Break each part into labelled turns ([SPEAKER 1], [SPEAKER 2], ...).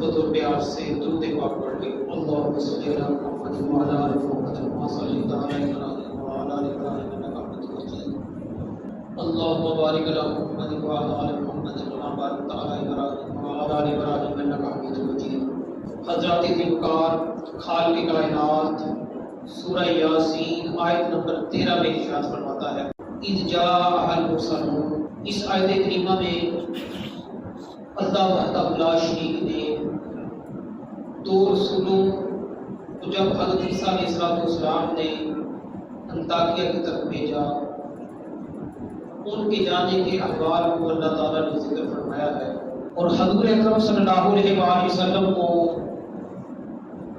[SPEAKER 1] محبت اور پیار سے درود پاک پڑھ لیں۔ اللہم صلی علی محمد وعلی آل محمد کما صلیت علی ابراہیم وعلی آل ابراہیم انک حمید مجید۔ اللہم بارک علی محمد وعلی آل محمد کما بارکت علی ابراہیم وعلی آل ابراہیم انک حمید مجید۔ حضرات ذوالفقار خالق کائنات سورہ یاسین آیت نمبر 13 میں ارشاد فرماتا ہے اذ جاء المرسلون۔ اس آیت کریمہ میں اللہ وحدہ لا شریک نے دو رسولوں کو جب حضرت عیسیٰ علیہ السلام نے انطاکیہ کی طرف بھیجا، ان کے جانے کے احوال کو اللہ تعالیٰ نے ذکر فرمایا ہے، اور حضور اکرم صلی اللہ علیہ وآلہ وسلم کو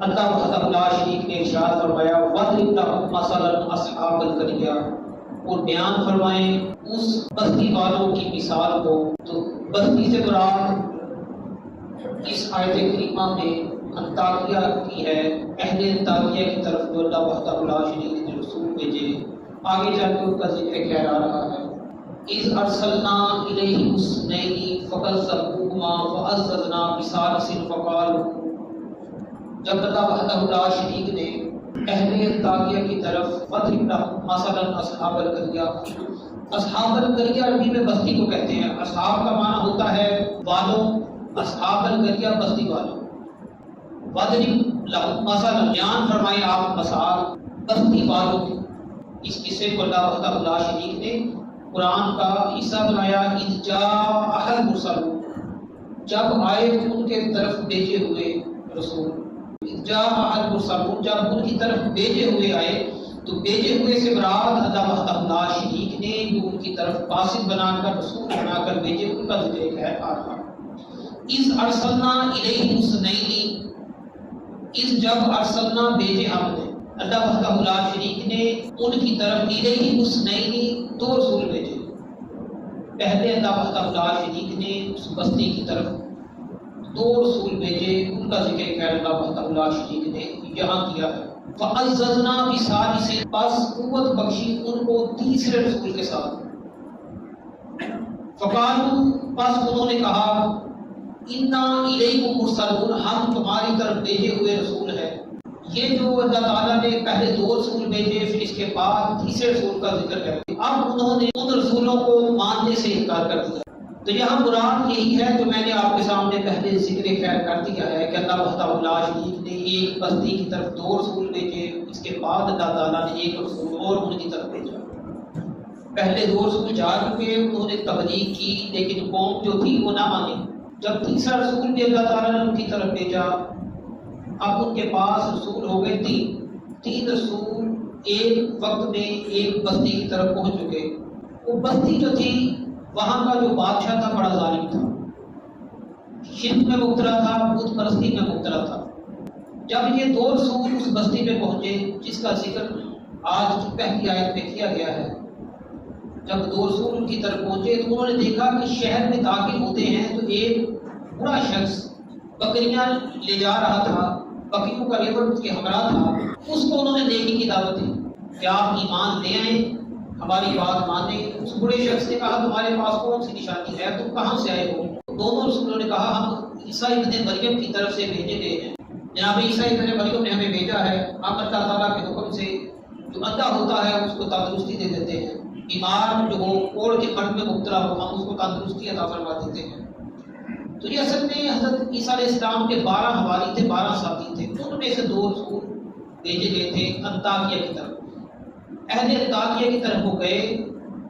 [SPEAKER 1] اللہ وحدہ لا شریک نے ارشاد فرمایا وَاضْرِبْ لَهُم مَثَلًا أَصْحَابَ الْقَرْيَةِ، اور بیان فرمائیں اس بستی والوں کی مثال کو۔ تو بستی سے مراد اس آیت کریمہ میں انطاکیہ کی ہے، اہل انطاکیہ کی طرف جو اللہ وحدہ لا شریک نے رسول بھیجے۔ آگے جا کے ان کا ذکر خیر آ رہا ہے اِذْ أَرْسَلْنَا إِلَيْهِمُ اثْنَيْنِ فَكَذَّبُوهُمَا فَعَزَّزْنَا بِثَالِثٍ فَقَالُوا، جب اللہ وحدہ لا شریک نے اہل انطاکیہ کی طرف وَاضْرِبْ لَهُم مَثَلًا أَصْحَابَ الْقَرْيَةِ، اصحاب القریہ عربی میں بستی کو کہتے ہیں، اصحاب کا معنی ہوتا ہے والوں، اصحاب القریہ بستی والوں۔ وَاضْرِبْ لَهُم مَثَلًا، بیان فرمائے آپ مثال بستی والوں کی۔ اس قصے کو اللہ وحدہ لا شریک نے قرآن کا حصہ بنایا اذ جاء المرسلون، جب آئے ان کے طرف بھیجے ہوئے رسول۔ اذ جاء المرسلون، جب ان کی طرف بھیجے ہوئے آئے، تو بھیجے ہوئے سے مراد اللہ وحدہ لا شریک نے جو ان کی طرف قاصد بنا کر رسول بنا کر بھیجے، ان کا ذکر ہے آ رہا۔ اذ ارسلنا الیہم اثنین، اذ جب ارسلنا بھیجے ہم نے، اللہ وحدہ لا شریک نے ان کی طرف الیہم اثنین دو رسول بھیجے۔ پہلے اللہ وحدہ لا شریک نے اس بستی کی طرف دو رسول بھیجے، ان کا ذکر خیر اللہ وحدہ لا شریک نے یہاں کیا ہے۔ فَعَزَّزْنَا بِثَالِثٍ، بس قوت بخشی ان کو تیسرے رسول کے ساتھ۔ فَقَالُوا، بس انہوں نے کہا اِنَّا إِلَيْكُمْ مُرْسَلُونَ، ہم تمہاری طرف بھیجے ہوئے رسول ہیں۔ یہ جو اللہ تعالیٰ نے پہلے دو رسول بھیجے، پھر اس کے بعد تیسرے رسول کا ذکر ہے، اب انہوں نے ان رسولوں کو ماننے سے انکار کر دیا۔ تو یہاں مراد یہی ہے جو میں نے آپ کے سامنے پہلے ذکر خیر کر دیا ہے کہ اللہ وحدہ لا شریک نے ایک بستی کی طرف دو رسول بھیجے، اس کے بعد اللہ تعالیٰ نے ایک رسول اور ان کی طرف بھیجا۔ پہلے دو رسول جا چکے، انہوں نے تبلیغ کی، لیکن قوم جو تھی وہ نہ مانی۔ جب تیسرا رسول بھی اللہ تعالیٰ نے ان کی طرف بھیجا، اب ان کے پاس رسول ہو گئے تین رسول ایک وقت میں ایک بستی کی طرف پہنچ چکے۔ وہ بستی جو تھی وہاں کا جو بادشاہ تھا بڑا ظالم تھا، شرک میں مبتلا تھا، بت پرستی میں مبتلا تھا۔ جب یہ دو رسول اس بستی میں پہنچے جس کا ذکر آج کی پہلی آیت میں کیا گیا ہے، جب دو رسول ان کی طرف پہنچے تو انہوں نے دیکھا کہ شہر میں داخل ہوتے ہیں تو ایک برا شخص بکریاں لے جا رہا تھا، بکریوں کا ریوڑ اس کے ہمراہ تھا، اس کو انہوں نے نیکی کی دعوت دی کہ آپ ایمان لے آئیں، ہماری بات مانیں۔ اس بڑے شخص نے کہا تمہارے پاس کون سی نشانی ہے، تم کہاں سے آئے ہو؟ دونوں رسولوں نے کہا ہم عیسیٰ ابن مریم کی طرف سے بھیجے گئے ہیں، جناب عیسیٰ ابن مریم نے ہمیں بھیجا ہے، ہم اللہ تعالیٰ کے حکم سے جو اندھا ہوتا ہے اس کو تندرستی دے دیتے ہیں، بیمار جو ہو کوڑ کے پھٹ میں مبتلا ہو ہم اس کو تندرستی عطا فرما دیتے ہیں۔ تو یہ اصل میں حضرت عیسیٰ علیہ السلام کے 12 حواری تھے، 12 ساتھی تھے، ان میں سے دو رسول بھیجے گئے تھے انطاکیہ کی طرف۔ اہل انطاکیہ کی طرف وہ گئے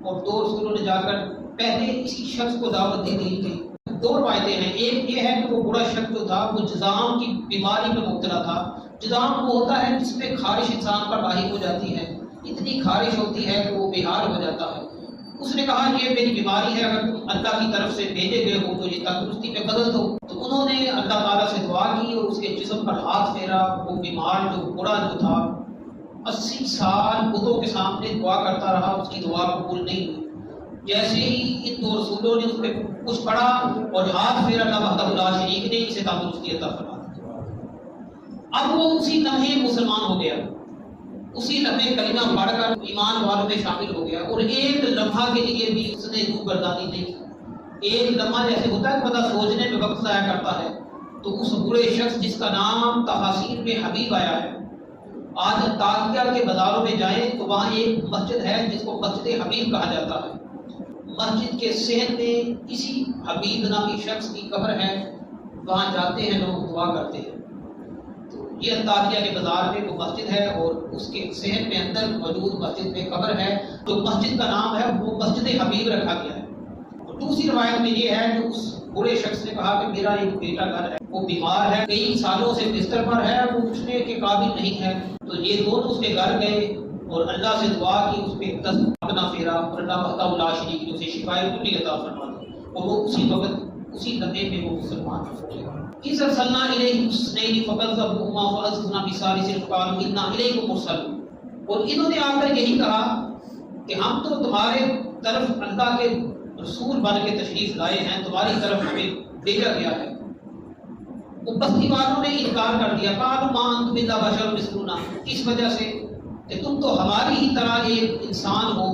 [SPEAKER 1] اور دو رسولوں نے جا کر پہلے اسی شخص کو دعوت دے دی گئی۔ دو روایتیں ہیں، ایک یہ ہے کہ وہ برا شخص جو تھا وہ جذام کی بیماری میں مبتلا تھا۔ جذام وہ ہوتا ہے جس میں خارش انسان پر لاحق ہو جاتی ہے، اتنی خارش ہوتی ہے کہ وہ بیحال ہو جاتا ہے۔ اس نے کہا یہ میری بیماری ہے، اگر تم اللہ کی طرف سے بھیجے گئے ہو تو یہ تندرستی میں بدل دو۔ تو انہوں نے اللہ تعالیٰ سے دعا کی اور اس کے جسم پر ہاتھ پھیرا۔ وہ بیمار جو برا جو تھا 80 سال بتوں کے سامنے دعا کرتا رہا، اس کی دعا قبول نہیں ہوئی۔ جیسے ہی ان دو رسولوں نے اس پہ کچھ پڑا اور ہاتھ پھیرا، اللہ وحدہ لا شریک نے اسے تندرستی عطا فرما دی۔ اب وہ اسی لمحے مسلمان ہو گیا، اسی لمحے کلمہ پڑھ کر ایمان والوں میں شامل ہو گیا، اور ایک لمحہ کے لیے بھی اس نے روح گردانی نہیں کی۔ ایک لمحہ جیسے ہوتا ہے بندہ سوچنے میں وقت ضائع کرتا ہے، تو اس بوڑھے شخص جس کا نام تفاسیر میں حبیب آیا ہے، آج انطاکیہ کے بازاروں میں جائیں تو وہاں ایک مسجد ہے جس کو مسجد حبیب کہا جاتا ہے۔ مسجد کے صحن میں اسی حبیب نامی شخص کی قبر ہے، وہاں جاتے ہیں لوگ، دعا کرتے ہیں۔ تو یہ انطاکیہ کے بازار میں وہ مسجد ہے اور اس کے صحن میں اندر موجود مسجد میں قبر ہے، تو مسجد کا نام ہے وہ مسجد حبیب رکھا گیا ہے۔ اور دوسری روایت میں یہ ہے کہ اس بوڑھے شخص نے کہا کہ میرا ایک بیٹا گھر ہے، وہ بیمار ہے، کئی سالوں سے بستر پر ہے، وہ اٹھنے کے قابل نہیں ہے۔ تو یہ دونوں اس کے گھر گئے اور اللہ سے دعا کی، اس پہ دس اپنا پھیرا اور اللہ وحدہ لا شریک نے اسے شفائے کلی عطا فرما دی، اور وہ اسی وقت اسی لمحے میں وہ مسلمان ہو گیا۔ اِذْ أَرْسَلْنَا إِلَيْهِمُ اثْنَيْنِ فَكَذَّبُوهُمَا فَأَزْلَفْنَا بِالثَّالِثِ فَقَالُوا إِنَّا إِلَيْكُمْ مُرْسَلُونَ۔ اور انہوں نے آ کر یہی کہا کہ ہم تو تمہارے طرف اللہ کے رسول بن کے تشریف لائے ہیں، تمہاری طرف ہمیں بھیجا گیا ہے۔ وہ بستی والوں نے انکار کر دیا، قالوا ما انتم الا بشر مثلنا، اس وجہ سے کہ تم تو ہماری ہی طرح ایک انسان ہو،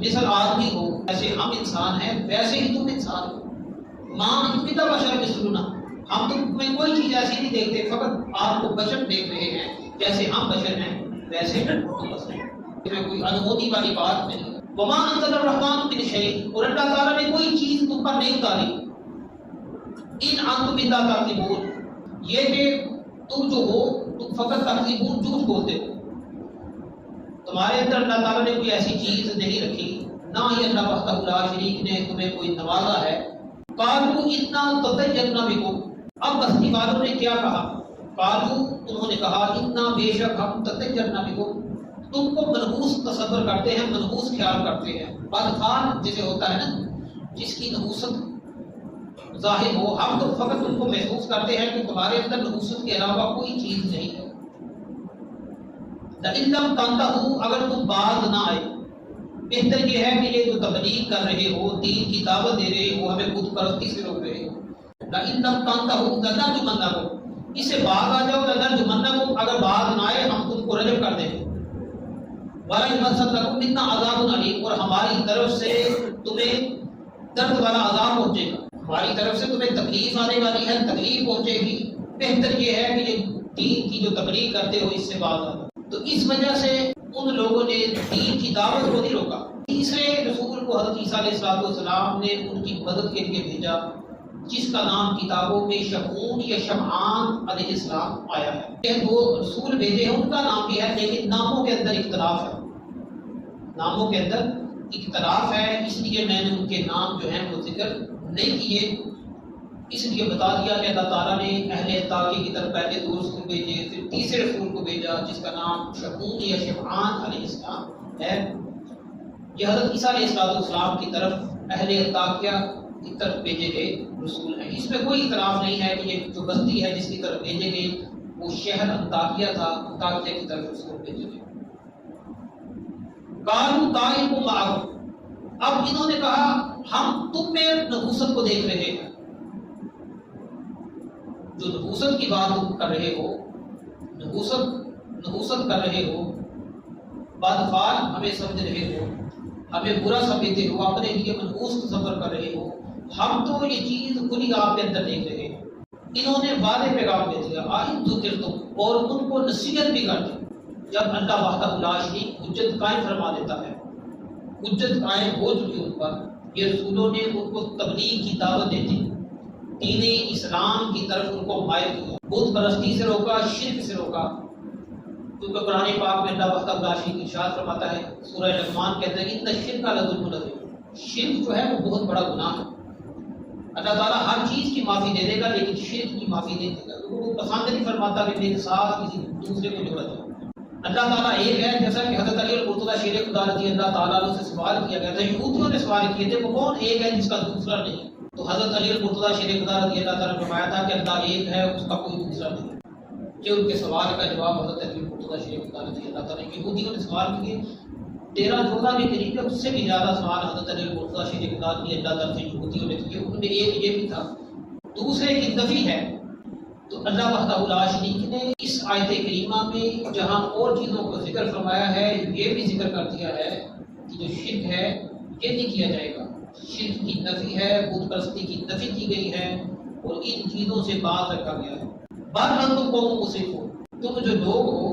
[SPEAKER 1] مثل آدمی ہو، جیسے ہم انسان ہیں ویسے ہی تم انسان ہو۔ ما انتم الا بشر مثلنا، ہم تم میں کوئی چیز ایسی نہیں دیکھتے، فقط آپ کو بشر دیکھ رہے ہیں، جیسے ہم بشر ہیں ویسے تم بشر ہیں، اس میں کوئی انمودی والی بات نہیں۔ وما انزل الرحمن من شيء، اور اللہ تعالیٰ نے کوئی چیز تم پر نہیں اتاری۔ ان انتم الا تکذبون، یہ کہ تم جو ہو تم فقط تکذبون، جھوٹ بولتے ہو، تمہارے اندر اللہ تعالیٰ نے کوئی ایسی چیز نہیں رکھی، نہ ہی اللہ وحدہ لا شریک نے تمہیں کوئی نوازا ہے۔ قالوا انا تطیرنا بکم، اب بستی والوں نے کیا کہا؟ قالوا، انہوں نے کہا، انا بے شک ہم تطیرنا بکم، تم کو منحوس تصور کرتے ہیں، منحوس خیال کرتے ہیں۔ بدخان جسے ہوتا ہے نا، جس کی نحوست ظاہر ہو، ہم تو فقط تم کو محسوس کرتے ہیں کہ تمہارے اندر نحوست کے علاوہ کوئی چیز نہیں ہے۔ لئن لم تنتہوا، اگر تم باز نہ آئے، بہتر یہ ہے کہ یہ جو تبلیغ کر رہے ہو، دین کی دعوت دے رہے ہو، ہمیں بت پرستی سے روک رہے ہو، لئن لم تنتہوا لنرجمنکم، اس سے باز آ جاؤ، لنرجمنکم، اگر باز نہ آئے ہم تم کو رجم کر دیں گے، وَلَيَمَسَّنَّكُم مِّنَّا عَذَابٌ أَلِيمٌ، اور ہماری طرف سے تمہیں درد والا عذاب پہنچے گا، ہماری طرف سے تمہیں تکلیف آنے والی ہے، تکلیف پہنچے گی، بہتر یہ ہے کہ یہ دین کی جو تبلیغ کرتے ہو اس سے باز آ جاؤ۔ تو اس وجہ سے ان لوگوں نے دین کی دعوت کو نہیں روکا۔ تیسرے رسول کو حضرت عیسیٰ علیہ السلام نے ان کی مدد کے لیے بھیجا، جس کا نام کتابوں میں شمعون یا شمعان علیہ السلام آیا ہے۔ یہ دو رسول بھیجے ہیں، ان کا نام بھی ہے، لیکن ناموں کے اندر اختلاف ہے، ناموں کے اندر اختلاف ہے، اس لیے میں نے ان کے نام جو ہیں وہ ذکر نہیں کیے، اس لیے بتا دیا کہ اللہ تعالیٰ نے اہل انطاکیہ کی طرف پہلے دو رسول بھیجے، پھر تیسرے رسول کو بھیجا جس کا نام شمعون یا شمعان علیہ السلام ہے۔ یہ حضرت عیسیٰ علیہ السلام کی طرف اہل انطاکیہ کی طرف بھیجے گئے رسول ہیں، اس میں کوئی اختلاف نہیں ہے کہ یہ جو بستی ہے جس کی طرف بھیجے گئے وہ شہر انطاکیہ تھا، انطاکیہ کی طرف رسول بھیجے گئے۔ قالوا طائرکم معکم، اب انہوں نے کہا ہم تم میں نحوست کو دیکھ رہے ہیں، جو نحوست کی بات تم کر رہے ہو، نحوست کر رہے ہو، بدفعل ہمیں سمجھ رہے ہو، ہمیں برا سمجھتے ہو، اپنے لیے منحوس تصور کر رہے ہو، ہم تو یہ چیز کھلی آپ کے اندر دیکھ رہے ہیں۔ انہوں نے وعدے پیغام دے دیا، آئن ذکرتم، اور ان کو نصیحت بھی کر دی۔ جب اللہ وحدہ لا شریک حجت قائم فرما دیتا ہے، حجت قائم ہو چکی ان پر، یہ رسولوں نے ان کو تبلیغ کی دعوت دے دی، دین اسلام کی طرف ان کو مائل کیا، بت پرستی سے روکا، شرک سے روکا، کیونکہ قرآن پاک میں اللہ وحدہ لا شریک ارشاد فرماتا ہے سورہ لقمان کے اندر، ان الشرک لظلم عظیم، شرک جو ہے وہ بہت بڑا گناہ ہے۔ اللہ تعالیٰ ہر چیز کی معافی دے دے گا لیکن شرک کی معافی نہیں دے گا، کیونکہ وہ پسند نہیں فرماتا کہ میرے ساتھ کسی دوسرے کو جوڑا جائے۔ اللہ تعالیٰ ایک ہے، جیسا کہ حضرت علی المرتضیٰ شیر خدا رضی اللہ تعالیٰ عنہ سے سوال کیا گیا تھا، یہودیوں نے سوال کیے تھے وہ کون ایک ہے جس کا دوسرا نہیں، تو حضرت علی المرتضیٰ شیر خدا رضی اللہ تعالیٰ نے فرمایا تھا کہ اللہ ایک ہے، اس کا کوئی دوسرا نہیں۔ یہ ان کے سوال کا جواب حضرت علی المرتضیٰ شیر خدا رضی اللہ تعالیٰ نے، یہودیوں نے سوال کیے 13-14 کے قریب، اس سے بھی زیادہ سوال حضرت علی المرتضیٰ شیر خدا رضی اللہ تعالیٰ سے یہودیوں نے کیے، ان میں ایک یہ بھی تھا، دوسرے کی نفی ہے۔ تو اللہ وحدہ لا شریک نے اس آیت کریمہ میں جہاں اور چیزوں کو ذکر فرمایا ہے، یہ بھی ذکر کر دیا ہے کہ جو شرک ہے یہ نہیں کیا جائے گا، شرک کی نفی ہے، بت پرستی کی نفی کی گئی ہے، اور ان چیزوں سے باز رکھا گیا ہے۔ بہرحال تم قوم مسرف ہو، تم جو لوگ ہو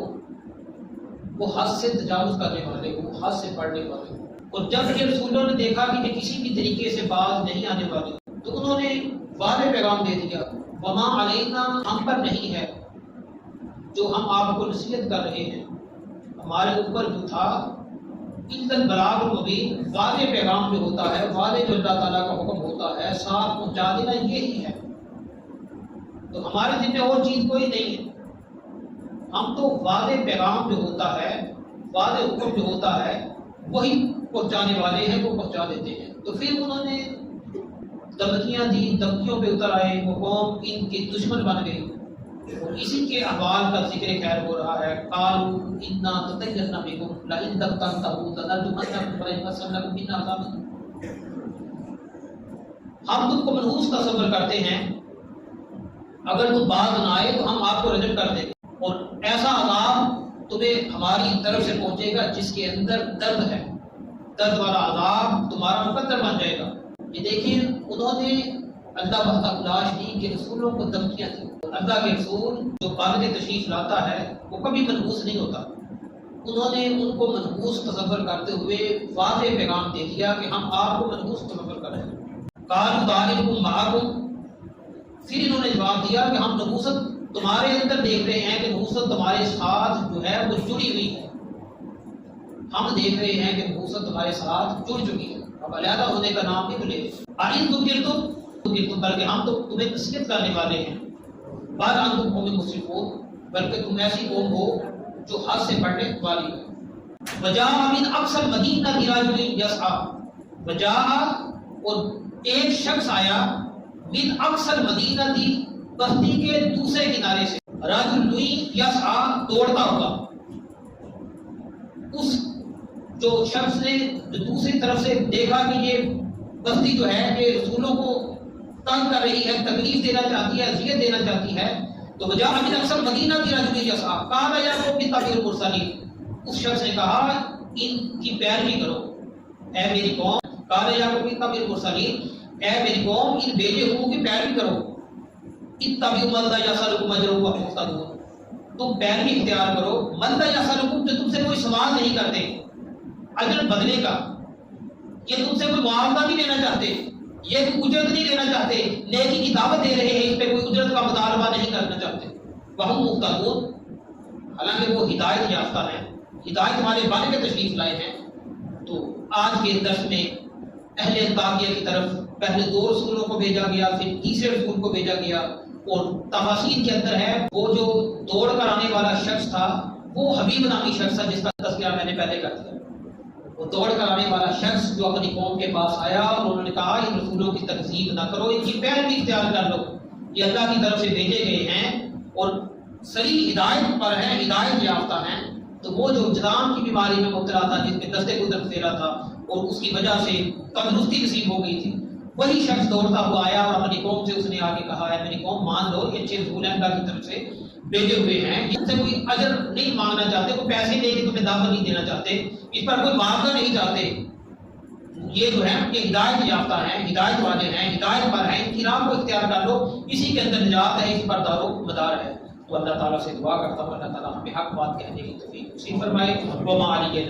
[SPEAKER 1] وہ حد سے تجاوز کرنے والے ہو، حد سے بڑھنے والے ہو۔ اور جب یہ رسولوں نے دیکھا کہ کسی بھی طریقے سے باز نہیں آنے والے تو انہوں نے واضح پیغام دے دیا، وما علینا، ہم پر نہیں ہے جو ہم آپ کو نصیحت کر رہے ہیں، ہمارے اوپر جو تھا الا البلاغ المبین، واضح پیغام جو ہوتا ہے، واضح جو اللہ تعالیٰ کا حکم ہوتا ہے ساتھ پہنچا دینا، یہی ہے۔ تو ہمارے ذمہ اور چیز کوئی نہیں ہے، ہم تو واضح پیغام جو ہوتا ہے، واضح حکم جو ہوتا ہے وہی پہنچانے والے ہیں، وہ پہنچا دیتے ہیں۔ تو پھر انہوں نے دھمکیاں دی، دھمکیوں پہ اتر آئے، وہ قوم ان کے دشمن بن گئی، اور اسی کے احوال کا ذکر خیر ہو رہا ہے۔ قالوا انا تطیرنا بکم لئن لم تنتهوا لنرجمنکم ولنمسنکم منا عذاب۔ ہم تم کو منحوس تصور کرتے ہیں، اگر تم باز نہ آئے تو ہم آپ کو رجم کر دیں گے، اور ایسا عذاب تمہیں ہماری طرف سے پہنچے گا جس کے اندر درد ہے، درد والا عذاب تمہارا مقدر بن جائے گا۔ یہ دیکھیں، انہوں نے اللہ وحدہ لا شریک کے رسولوں کو دھمکیاں دی۔ اللہ کے رسول جو قابل تشریف لاتا ہے وہ کبھی منحوس نہیں ہوتا، انہوں نے ان کو منحوس تصور کرتے ہوئے واضح پیغام دے دیا کہ ہم آپ کو منحوس تصور کر رہے ہیں۔ قالوا طائرکم معکم، پھر انہوں نے جواب دیا کہ ہم نحوست تمہارے اندر دیکھ رہے ہیں، کہ نحوست تمہارے ساتھ جو ہے وہ جڑی ہوئی ہے، ہم دیکھ رہے ہیں کہ نحوست تمہارے ساتھ جڑ چکی ہے، اب علیحدہ ہونے کا نام نہیں ملے۔ تم بلکہ ہم تو تمہیں نصیحت کرنے والے ہیں، بل انتم قوم مسرفون، بلکہ تم ایسی قوم ہو جو حد سے بڑھنے والی ہے۔ وجاء من اقصى المدینہ رجل یسعی، وجاء، اور ایک شخص آیا، من اقصى المدینہ، بستی کے دوسرے کنارے سے، رجل یسعی، دوڑتا ہوا۔ اس جو شخص نے جو دوسری طرف سے دیکھا کہ یہ بستی جو ہے کہ رسولوں کو تنگ کر رہی ہے، تکلیف دینا چاہتی ہے، اذیت دینا چاہتی ہے، تو وجاء من اقصى المدینہ رجل یسعی قال یا قوم اتبعوا المرسلین، اس شخص نے کہا ان کی پیروی کرو اے میری قوم، قال یا قوم اتبعوا المرسلین، اے میری قوم ان بھیجے ہوئوں کی پیروی کرو، اتبعوا من لا یسألکم اجرا وهم مهتدون، تم پیروی اختیار کرو، من لا یسألکم، جو تم سے کوئی سوال نہیں کرتے اجر بدلے کا، یہ تم سے کوئی معاوضہ نہیں لینا چاہتے، یہ کوئی اجرت نہیں لینا چاہتے، نیکی کی دعوت دے رہے ہیں، اس پہ کوئی اجرت کا مطالبہ نہیں کرنا چاہتے، وہم مہتدون، حالانکہ وہ ہدایت یافتہ ہیں، ہدایت والے بن کے تشریف لائے ہیں۔ تو آج کے درس میں اہل انطاکیہ کی طرف پہلے 2 رسولوں کو بھیجا گیا، پھر تیسرے رسول کو بھیجا گیا، اور تفاصیل کے اندر ہے وہ جو دوڑ کر آنے والا شخص تھا وہ حبیب نامی شخص تھا، جس کا تذکرہ میں نے پہلے کر دیا۔ وہ دوڑ کر آنے والا شخص جو اپنی قوم کے پاس آیا اور انہوں نے کہا ان رسولوں کی تکذیب نہ کرو، ان کی پیروی اختیار کر لو، یہ اللہ کی طرف سے بھیجے گئے ہیں اور صحیح ہدایت پر ہیں، ہدایت یافتہ ہیں۔ تو وہ جو جذام کی بیماری میں مبتلا تھا، جس میں دستے قدرت پھیلا تھا اور اس کی وجہ سے تندرستی نصیب ہو گئی تھی، وہی شخص دوڑتا ہوا آیا اور اپنی قوم سے اس نے آگے کہا ہے میری قوم مان لو یہ اچھے رسول ہیں، اللہ کی طرف سے بھیجے ہوئے ہیں، ان سے کوئی اجر نہیں مانگنا چاہتے، کوئی پیسے لے کے تمہیں دعوت نہیں دینا چاہتے، اس پر کوئی معاوضہ نہیں چاہتے، یہ جو ہے کہ ہدایت یافتہ ہیں، ہدایت والے ہیں، ہدایت پر ہیں، ان کی راہ کو اختیار کر لو، اسی کے اندر نجات ہے، اسی پر دار و مدار ہے۔ تو اللہ تعالیٰ سے دعا کرتا ہوں اللہ تعالیٰ ہمیں حق بات کہنے کی توفیق نصیب فرمائے۔ وما علیہ